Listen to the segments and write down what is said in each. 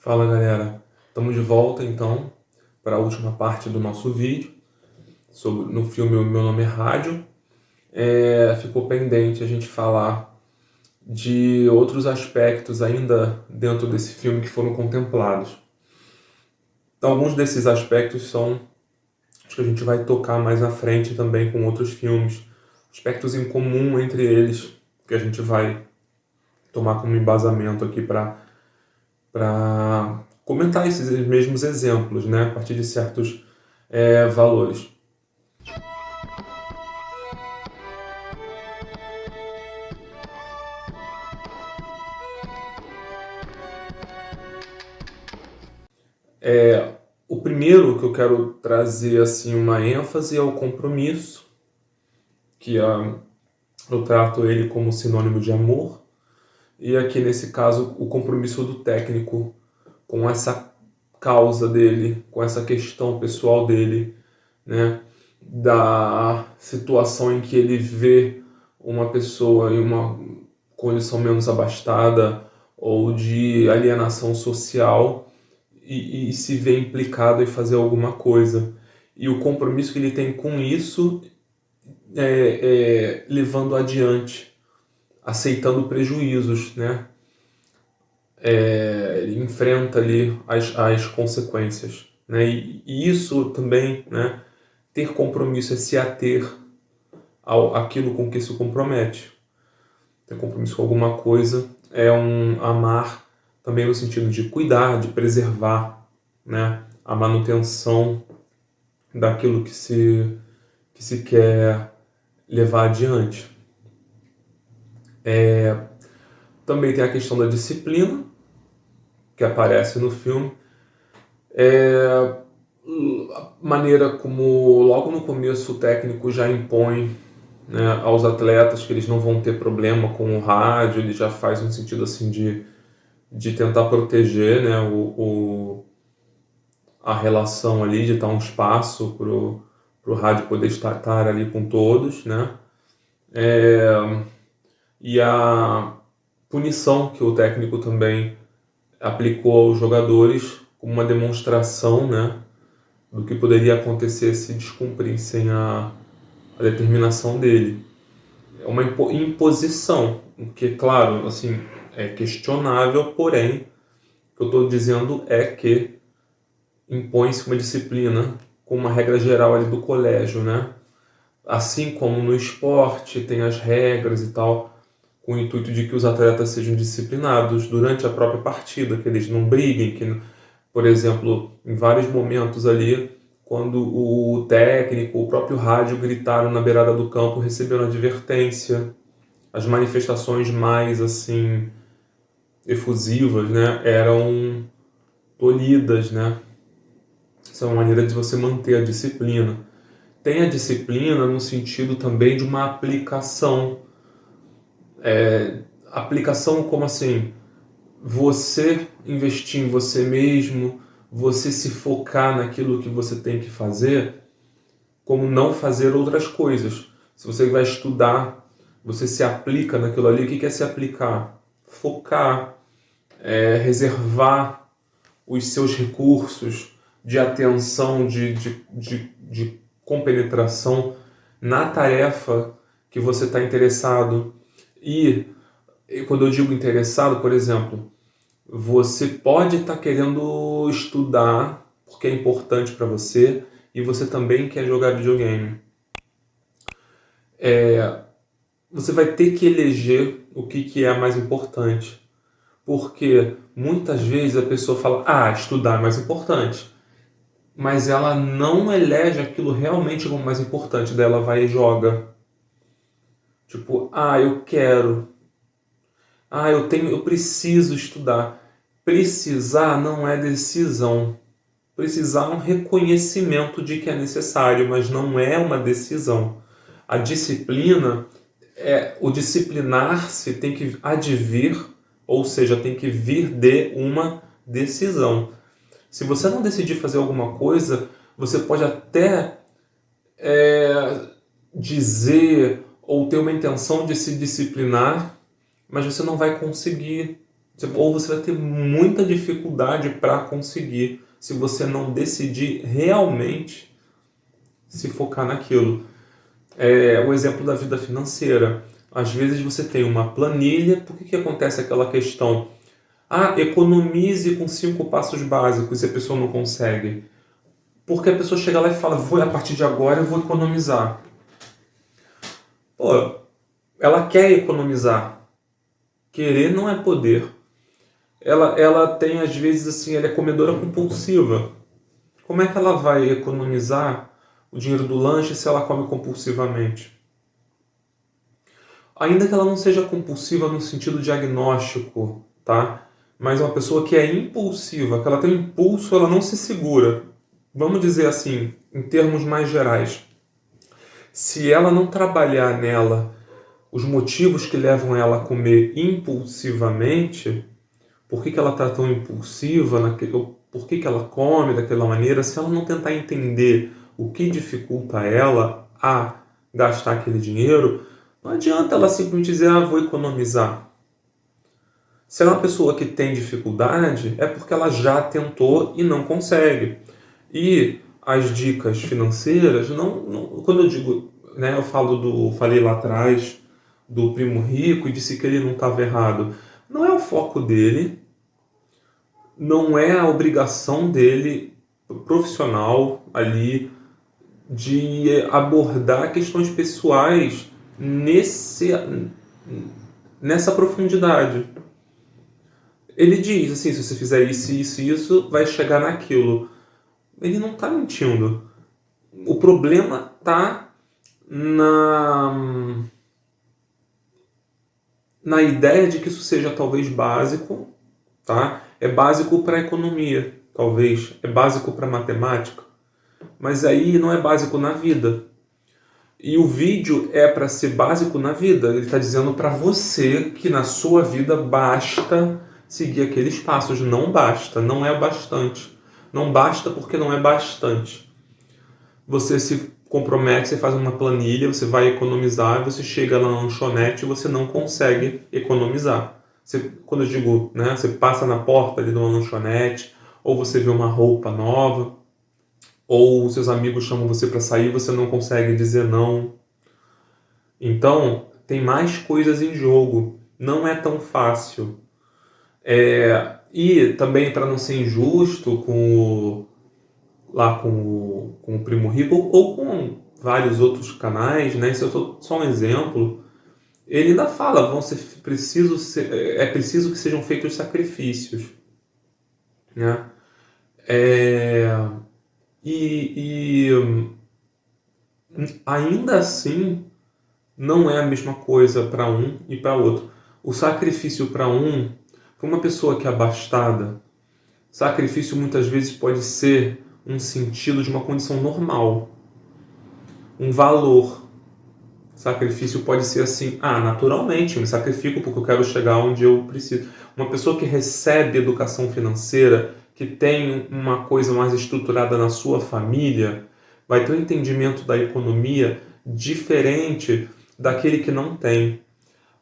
Fala galera, estamos de volta então para a última parte do nosso vídeo no filme O Meu Nome é Rádio. Ficou pendente a gente falar de outros aspectos ainda dentro desse filme que foram contemplados. Então, alguns desses aspectos acho que a gente vai tocar mais à frente também com outros filmes, aspectos em comum entre eles que a gente vai tomar como embasamento aqui para comentar esses mesmos exemplos, né, a partir de certos valores. O primeiro que eu quero trazer assim uma ênfase é o compromisso, que eu trato ele como sinônimo de amor, e aqui nesse caso o compromisso do técnico com essa causa dele, com essa questão pessoal dele, né, da situação em que ele vê uma pessoa em uma condição menos abastada ou de alienação social e se vê implicado em fazer alguma coisa. E o compromisso que ele tem com isso levando adiante, aceitando prejuízos, né? Ele enfrenta ali as consequências, né? E isso também, né? Ter compromisso é se ater àquilo com que se compromete. Ter compromisso com alguma coisa é amar também no sentido de cuidar, de preservar, né? A manutenção daquilo que se quer levar adiante. Também tem a questão da disciplina, que aparece no filme. A maneira como logo no começo o técnico já impõe, né, aos atletas que eles não vão ter problema com o rádio, ele já faz no sentido assim de tentar proteger, né, a relação ali, de dar um espaço pro rádio poder estar ali com todos, né? E a punição que o técnico também aplicou aos jogadores como uma demonstração, né, do que poderia acontecer se descumprissem a determinação dele. É uma imposição, o que, claro, assim, é questionável, porém, o que eu estou dizendo é que impõe-se uma disciplina com uma regra geral ali do colégio, né? Assim como no esporte tem as regras e tal, com o intuito de que os atletas sejam disciplinados durante a própria partida, que eles não briguem, que, por exemplo, em vários momentos ali, quando o técnico, o próprio rádio gritaram na beirada do campo, receberam advertência. As manifestações mais assim efusivas, né, eram tolhidas, né? Isso é uma maneira de você manter a disciplina. Tem a disciplina no sentido também de uma aplicação. Aplicação como assim? Você investir em você mesmo, você se focar naquilo que você tem que fazer, como não fazer outras coisas. Se você vai estudar, você se aplica naquilo ali. O que é se aplicar? Focar, reservar os seus recursos de atenção, de compenetração na tarefa que você está interessado. E quando eu digo interessado, por exemplo, você pode estar querendo estudar porque é importante para você e você também quer jogar videogame. Você vai ter que eleger o que é mais importante. Porque muitas vezes a pessoa fala, estudar é mais importante. Mas ela não elege aquilo realmente como mais importante. Daí ela vai e joga. Tipo, eu quero. Eu preciso estudar. Precisar não é decisão. Precisar é um reconhecimento de que é necessário, mas não é uma decisão. A disciplina, o disciplinar-se tem que advir, ou seja, tem que vir de uma decisão. Se você não decidir fazer alguma coisa, você pode até dizer ou ter uma intenção de se disciplinar, mas você não vai conseguir, Ou você vai ter muita dificuldade para conseguir, se você não decidir realmente se focar naquilo. O exemplo da vida financeira. Às vezes você tem uma planilha, por que acontece aquela questão? Economize com 5 passos básicos e a pessoa não consegue. Porque a pessoa chega lá e fala, a partir de agora eu vou economizar. Pô, ela quer economizar. Querer não é poder. Ela tem, às vezes, assim, ela é comedora compulsiva. Como é que ela vai economizar o dinheiro do lanche se ela come compulsivamente? Ainda que ela não seja compulsiva no sentido diagnóstico, tá? Mas uma pessoa que é impulsiva, que ela tem um impulso, ela não se segura. Vamos dizer assim, em termos mais gerais. Se ela não trabalhar nela os motivos que levam ela a comer impulsivamente, por que ela está tão impulsiva, por que ela come daquela maneira, se ela não tentar entender o que dificulta ela a gastar aquele dinheiro, não adianta ela simplesmente dizer, vou economizar. Se ela é uma pessoa que tem dificuldade, é porque ela já tentou e não consegue. E as dicas financeiras, quando eu digo, né, falei lá atrás do primo rico e disse que ele não estava errado. Não é o foco dele, não é a obrigação dele profissional ali de abordar questões pessoais nessa profundidade. Ele diz assim, se você fizer isso, isso e isso, vai chegar naquilo. Ele não está mentindo. O problema está na ideia de que isso seja talvez básico, tá? É básico para a economia, talvez. É básico para a matemática. Mas aí não é básico na vida. E o vídeo é para ser básico na vida. Ele está dizendo para você que na sua vida basta seguir aqueles passos. Não basta, não é bastante. Não basta porque não é bastante. Você se compromete, você faz uma planilha, você vai economizar, você chega na lanchonete e você não consegue economizar. Quando eu digo, né, você passa na porta ali de uma lanchonete, ou você vê uma roupa nova, ou seus amigos chamam você para sair, você não consegue dizer não. Então, tem mais coisas em jogo. Não é tão fácil. E também, para não ser injusto com o Primo Rico ou com vários outros canais, né? Isso é só um exemplo. Ele ainda fala, é preciso que sejam feitos sacrifícios, né? Ainda assim não é a mesma coisa para um e para outro. O sacrifício para uma pessoa que é abastada, sacrifício muitas vezes pode ser um sentido de uma condição normal, um valor. Sacrifício pode ser assim, naturalmente, eu me sacrifico porque eu quero chegar onde eu preciso. Uma pessoa que recebe educação financeira, que tem uma coisa mais estruturada na sua família, vai ter um entendimento da economia diferente daquele que não tem.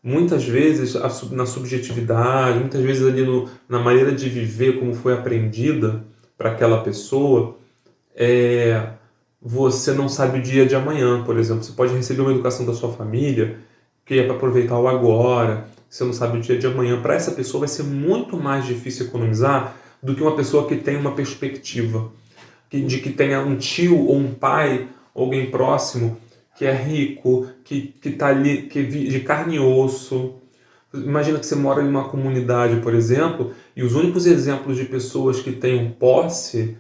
Muitas vezes na subjetividade, muitas vezes ali na maneira de viver, como foi aprendida para aquela pessoa, você não sabe o dia de amanhã, por exemplo. Você pode receber uma educação da sua família que é para aproveitar o agora, você não sabe o dia de amanhã. Para essa pessoa vai ser muito mais difícil economizar do que uma pessoa que tem uma perspectiva, de que tenha um tio ou um pai, alguém próximo, que é rico, que está ali, que de carne e osso. Imagina que você mora em uma comunidade, por exemplo, e os únicos exemplos de pessoas que tenham posse,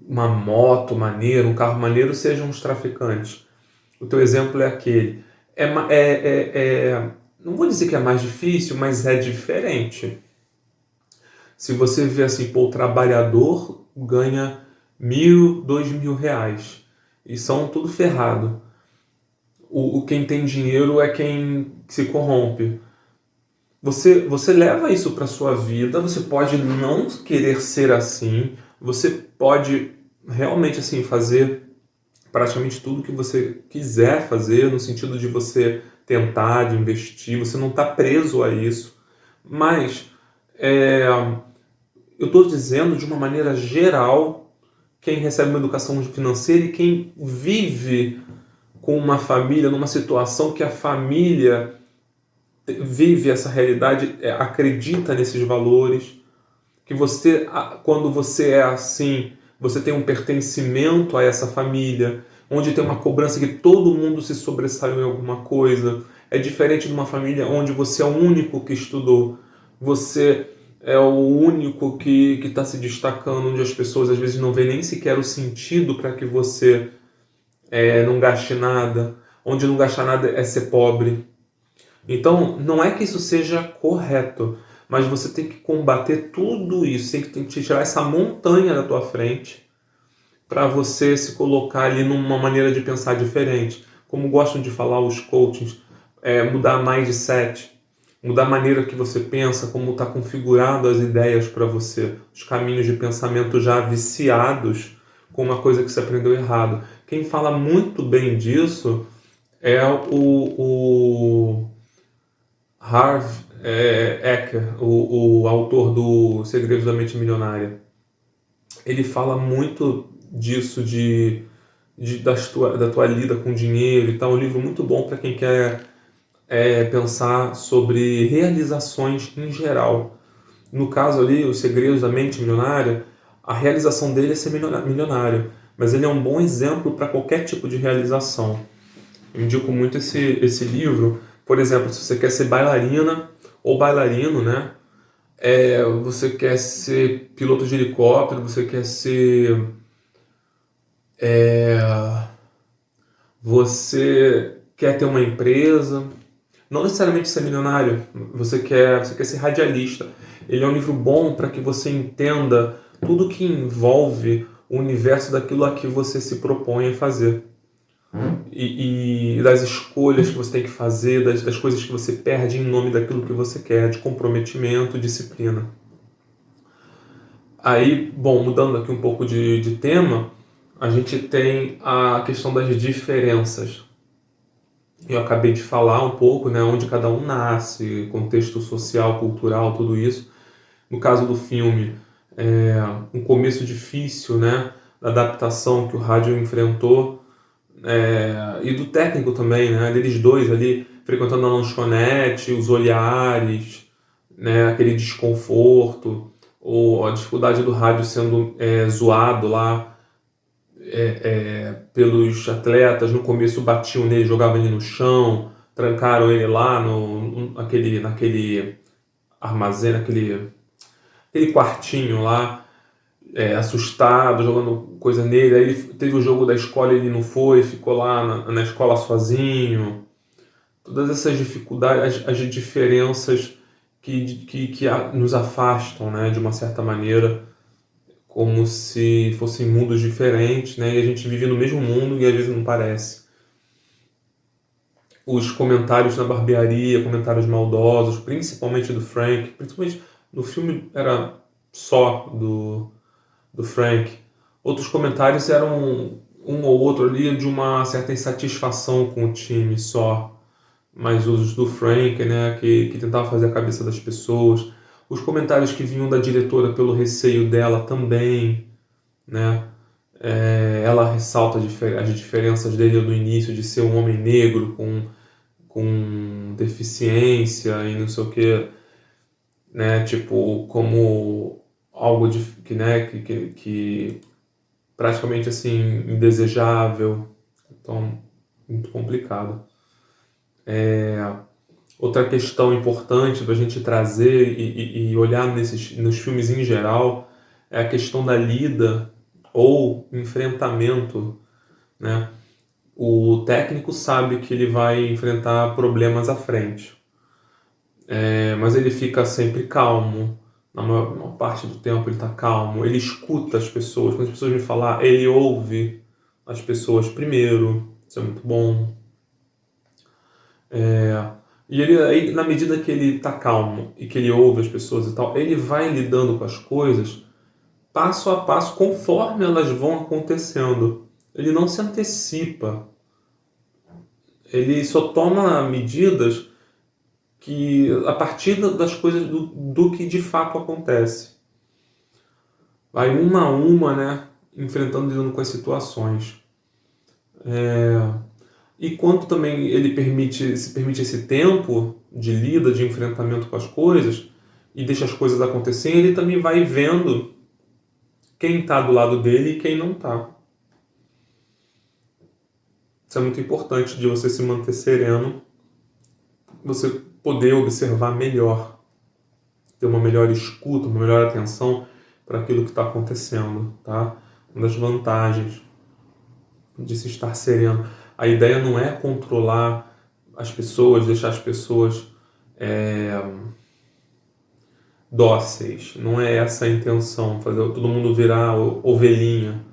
uma moto maneira, um carro maneiro, sejam os traficantes. O teu exemplo é aquele. Não vou dizer que é mais difícil, mas é diferente. Se você vê assim, o trabalhador ganha 1.000, 2.000 reais e são tudo ferrado. Quem tem dinheiro é quem se corrompe. Você leva isso para sua vida, você pode não querer ser assim, você pode realmente assim fazer praticamente tudo que você quiser fazer, no sentido de você tentar, de investir, você não está preso a isso, mas eu estou dizendo de uma maneira geral, quem recebe uma educação financeira e quem vive com uma família, numa situação que a família vive essa realidade, acredita nesses valores, que você, quando você é assim, você tem um pertencimento a essa família, onde tem uma cobrança que todo mundo se sobressaiu em alguma coisa. É diferente de uma família onde você é o único que estudou, você é o único que está se destacando, onde as pessoas às vezes não veem nem sequer o sentido para que você não gaste nada, onde não gastar nada é ser pobre. Então, não é que isso seja correto, mas você tem que combater tudo isso, tem que tirar essa montanha da tua frente para você se colocar ali numa maneira de pensar diferente. Como gostam de falar os coachings, mudar mindset, mudar a maneira que você pensa, como está configurado as ideias para você, os caminhos de pensamento já viciados com uma coisa que você aprendeu errado. Quem fala muito bem disso é o Harv Eker, o autor do Segredos da Mente Milionária. Ele fala muito disso, da tua lida com dinheiro e tal. É um livro muito bom para quem quer pensar sobre realizações em geral. No caso ali, Os Segredos da Mente Milionária, a realização dele é ser milionário, mas ele é um bom exemplo para qualquer tipo de realização. Eu indico muito esse livro. Por exemplo, se você quer ser bailarina ou bailarino, né? Você quer ser piloto de helicóptero, você quer ser... você quer ter uma empresa, não necessariamente ser milionário, você quer ser radialista. Ele é um livro bom para que você entenda tudo que envolve o universo daquilo a que você se propõe a fazer. E das escolhas que você tem que fazer, das coisas que você perde em nome daquilo que você quer, de comprometimento, disciplina. Aí, bom, mudando aqui um pouco de tema, a gente tem a questão das diferenças. Eu acabei de falar um pouco, né, onde cada um nasce, contexto social, cultural, tudo isso. No caso do filme, um começo difícil, né, da adaptação que o rádio enfrentou, e do técnico também, né, deles dois ali, frequentando a lanchonete, os olhares, né, aquele desconforto, ou a dificuldade do rádio sendo zoado lá pelos atletas. No começo batiam nele, jogavam ele no chão, trancaram ele lá naquele armazém, naquele quartinho lá, assustado, jogando coisa nele. Aí ele teve o jogo da escola, ele não foi, ficou lá na escola sozinho. Todas essas dificuldades, as diferenças que nos afastam, né, de uma certa maneira, como se fossem mundos diferentes, né, e a gente vive no mesmo mundo e às vezes não parece. Os comentários na barbearia, comentários maldosos, principalmente do Frank, principalmente no filme era só do Frank. Outros comentários eram um ou outro ali de uma certa insatisfação com o time só, mas os do Frank, né, que tentava fazer a cabeça das pessoas. Os comentários que vinham da diretora pelo receio dela também, né? Ela ressalta as diferenças dele no início de ser um homem negro com deficiência e não sei o que, né? Tipo, como algo que praticamente assim indesejável. Então, muito complicado. Outra questão importante para a gente trazer e olhar nos filmes em geral é a questão da lida ou enfrentamento, né? O técnico sabe que ele vai enfrentar problemas à frente, mas ele fica sempre calmo. Na maior parte do tempo ele está calmo, ele escuta as pessoas. Quando as pessoas vêm falar, ele ouve as pessoas primeiro. Isso é muito bom. E ele, aí, na medida que ele está calmo e que ele ouve as pessoas e tal, ele vai lidando com as coisas passo a passo conforme elas vão acontecendo. Ele não se antecipa. Ele só toma medidas que a partir das coisas do que de fato acontece. Vai uma a uma, né, enfrentando, lidando com as situações. E quando também ele se permite esse tempo de lida, de enfrentamento com as coisas, e deixa as coisas acontecerem, ele também vai vendo quem está do lado dele e quem não está. Isso é muito importante, de você se manter sereno, você poder observar melhor, ter uma melhor escuta, uma melhor atenção para aquilo que está acontecendo, tá? Uma das vantagens de se estar sereno. A ideia não é controlar as pessoas, deixar as pessoas dóceis. Não é essa a intenção, fazer todo mundo virar ovelhinha.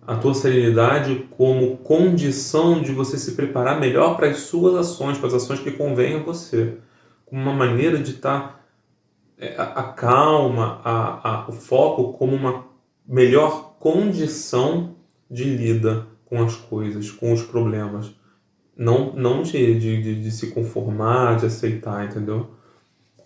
A tua serenidade como condição de você se preparar melhor para as suas ações, para as ações que convêm a você. Como uma maneira de estar a calma, o foco como uma melhor condição de lida com as coisas, com os problemas. Não de se conformar, de aceitar, entendeu?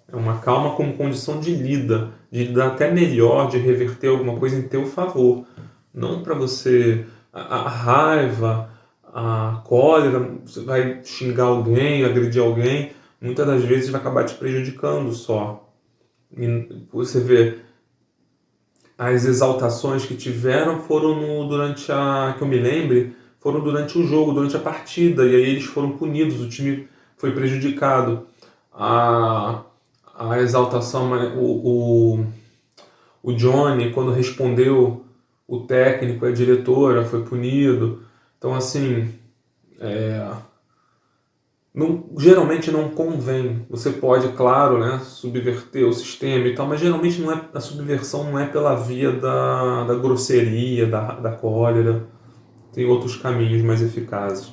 É uma calma como condição de lidar até melhor, de reverter alguma coisa em teu favor. Não para você... A raiva, a cólera, você vai xingar alguém, agredir alguém, muitas das vezes vai acabar te prejudicando só. E você vê, as exaltações que tiveram foram que eu me lembre, foram durante o jogo, durante a partida, e aí eles foram punidos, o time foi prejudicado. A exaltação, o Johnny, quando respondeu o técnico, a diretora, foi punido. Então, assim, geralmente não convém. Você pode, claro, né, subverter o sistema e tal, mas geralmente a subversão não é pela via da grosseria, da cólera. Tem outros caminhos mais eficazes.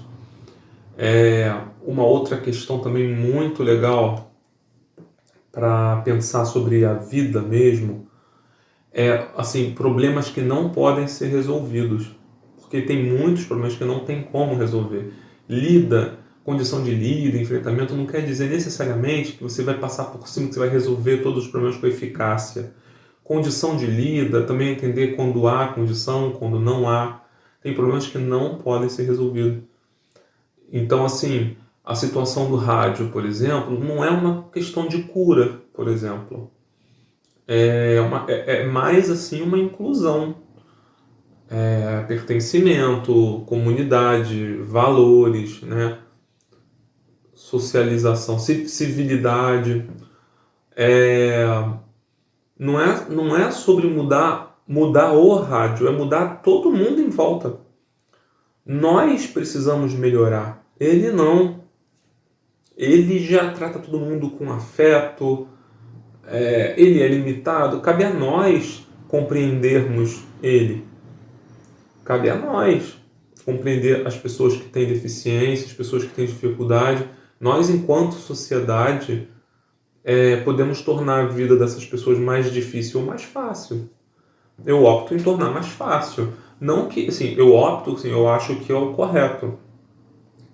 Uma outra questão também muito legal para pensar sobre a vida mesmo assim, problemas que não podem ser resolvidos, porque tem muitos problemas que não tem como resolver. Condição de lida, enfrentamento não quer dizer necessariamente que você vai passar por cima, que você vai resolver todos os problemas com eficácia. Condição de lida, também entender quando há condição, quando não há. Tem problemas que não podem ser resolvidos. Então, assim, a situação do rádio, por exemplo, não é uma questão de cura, por exemplo. É mais assim uma inclusão, pertencimento, comunidade, valores, né? Socialização, civilidade. Não é sobre mudar o rádio, é mudar todo mundo em volta. Nós precisamos melhorar, ele não. Ele já trata todo mundo com afeto, ele é limitado, cabe a nós compreendermos ele. Cabe a nós compreender as pessoas que têm deficiência, as pessoas que têm dificuldade. Nós, enquanto sociedade, podemos tornar a vida dessas pessoas mais difícil ou mais fácil. Eu opto em tornar mais fácil. Não que, assim, eu acho que é o correto.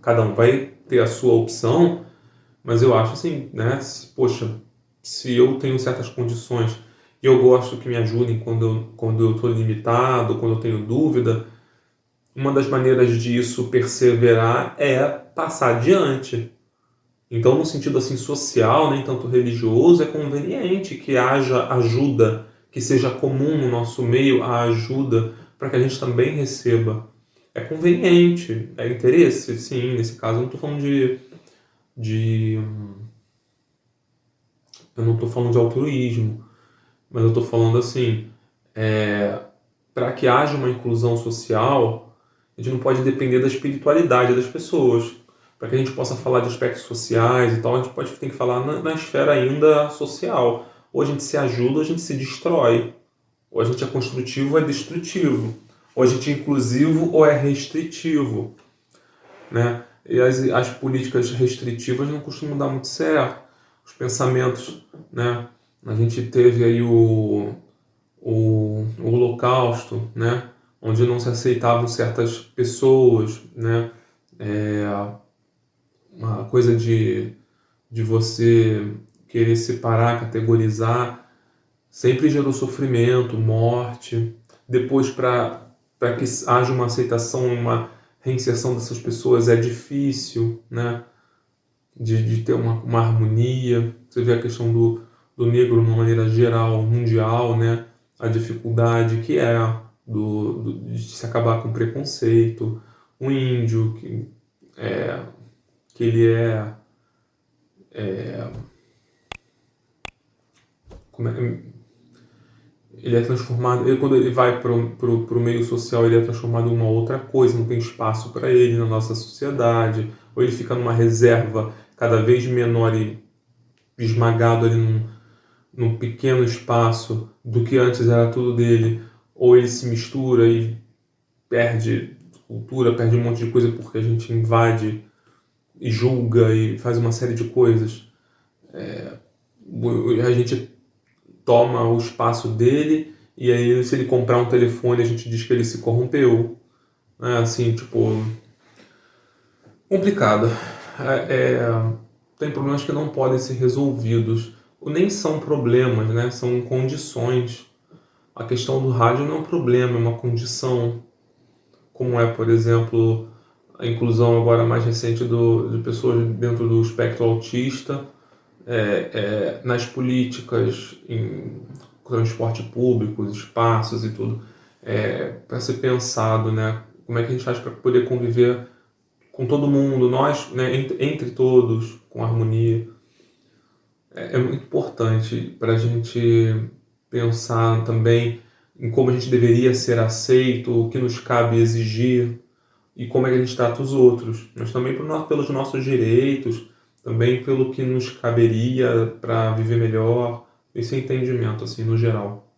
Cada um vai ter a sua opção, mas eu acho assim, né? Se eu tenho certas condições e eu gosto que me ajudem quando eu estou limitado, quando eu tenho dúvida, uma das maneiras disso perseverar é passar adiante. Então, no sentido assim social, nem tanto religioso, é conveniente que haja ajuda, que seja comum no nosso meio a ajuda, para que a gente também receba. É conveniente, é interesse, sim, nesse caso. Eu não estou falando eu não estou falando de altruísmo, mas eu estou falando assim, para que haja uma inclusão social, a gente não pode depender da espiritualidade das pessoas. Para que a gente possa falar de aspectos sociais e tal, a gente tem que falar na esfera ainda social. Ou a gente se ajuda ou a gente se destrói. Ou a gente é construtivo ou é destrutivo. Ou a gente é inclusivo ou é restritivo. Né? E as políticas restritivas não costumam dar muito certo. Os pensamentos, né? A gente teve aí o Holocausto, né? Onde não se aceitavam certas pessoas, né? Uma coisa de você querer separar, categorizar, sempre gerou sofrimento, morte. Depois, para que haja uma aceitação, uma reinserção dessas pessoas é difícil, né? De ter uma harmonia. Você vê a questão do negro de uma maneira geral, mundial, né? A dificuldade que é de se acabar com preconceito. O índio, que ele como é, ele é transformado, quando ele vai para o meio social, ele é transformado em uma outra coisa, não tem espaço para ele na nossa sociedade, ou ele fica numa reserva cada vez menor e esmagado ali num pequeno espaço do que antes era tudo dele, ou ele se mistura e perde cultura, perde um monte de coisa porque a gente invade e julga e faz uma série de coisas. A gente toma o espaço dele e aí se ele comprar um telefone a gente diz que ele se corrompeu. É assim, tipo, complicado. Tem problemas que não podem ser resolvidos. Nem são problemas, né? São condições. A questão do rádio não é um problema, é uma condição. Como é, por exemplo, a inclusão agora mais recente de pessoas dentro do espectro autista, nas políticas, em transporte público, espaços e tudo, para ser pensado, né? Como é que a gente faz para poder conviver com todo mundo, nós, né, entre todos, com harmonia. É muito importante para a gente pensar também em como a gente deveria ser aceito, o que nos cabe exigir e como é que a gente trata os outros, mas também pelos nossos direitos, também pelo que nos caberia para viver melhor, esse entendimento, assim, no geral.